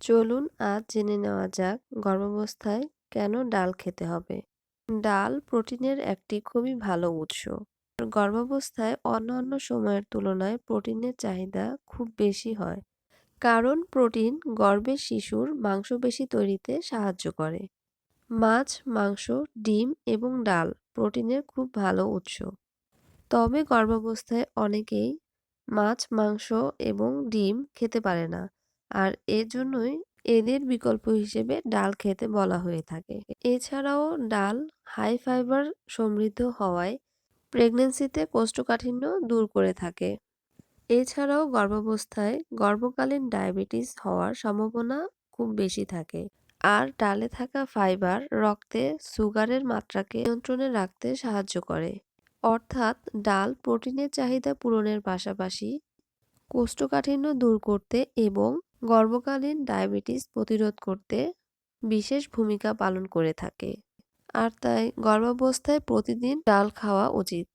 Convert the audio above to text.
চলুন আজ জেনে নেওয়া যাক গর্ভাবস্থায় কেন ডাল খেতে হবে। ডাল প্রোটিনের একটি খুবই ভালো উৎস। আর গর্ভাবস্থায় অন্যান্য সময়ের তুলনায় প্রোটিনের চাহিদা খুব বেশি হয়, কারণ প্রোটিন গর্ভের শিশুর মাংসপেশি তৈরিতে সাহায্য করে। মাছ, মাংস, ডিম এবং ডাল প্রোটিনের খুব ভালো উৎস। তবে গর্ভাবস্থায় অনেকেই মাছ, মাংস এবং ডিম খেতে পারে না, আর এর জন্যই এদের বিকল্প হিসেবে ডাল খেতে বলা হয়ে থাকে। এছাড়াও ডাল হাই ফাইবার সমৃদ্ধ হওয়ায় প্রেগন্যান্সিতে কোষ্ঠকাঠিন্য দূর করে থাকে। এছাড়াও গর্ভাবস্থায় গর্ভকালীন ডায়াবেটিস হওয়ার সম্ভাবনা খুব বেশি থাকে। আর ডালে থাকা ফাইবার রক্তে সুগারের মাত্রাকে নিয়ন্ত্রণে রাখতে সাহায্য করে। অর্থাৎ ডাল প্রোটিনের চাহিদা পূরণের পাশাপাশি কোষ্ঠকাঠিন্য দূর করতে এবং গর্ভকালীন ডায়াবেটিস প্রতিরোধ করতে বিশেষ ভূমিকা পালন করে থাকে। আর তাই গর্ভাবস্থায় প্রতিদিন ডাল খাওয়া উচিত।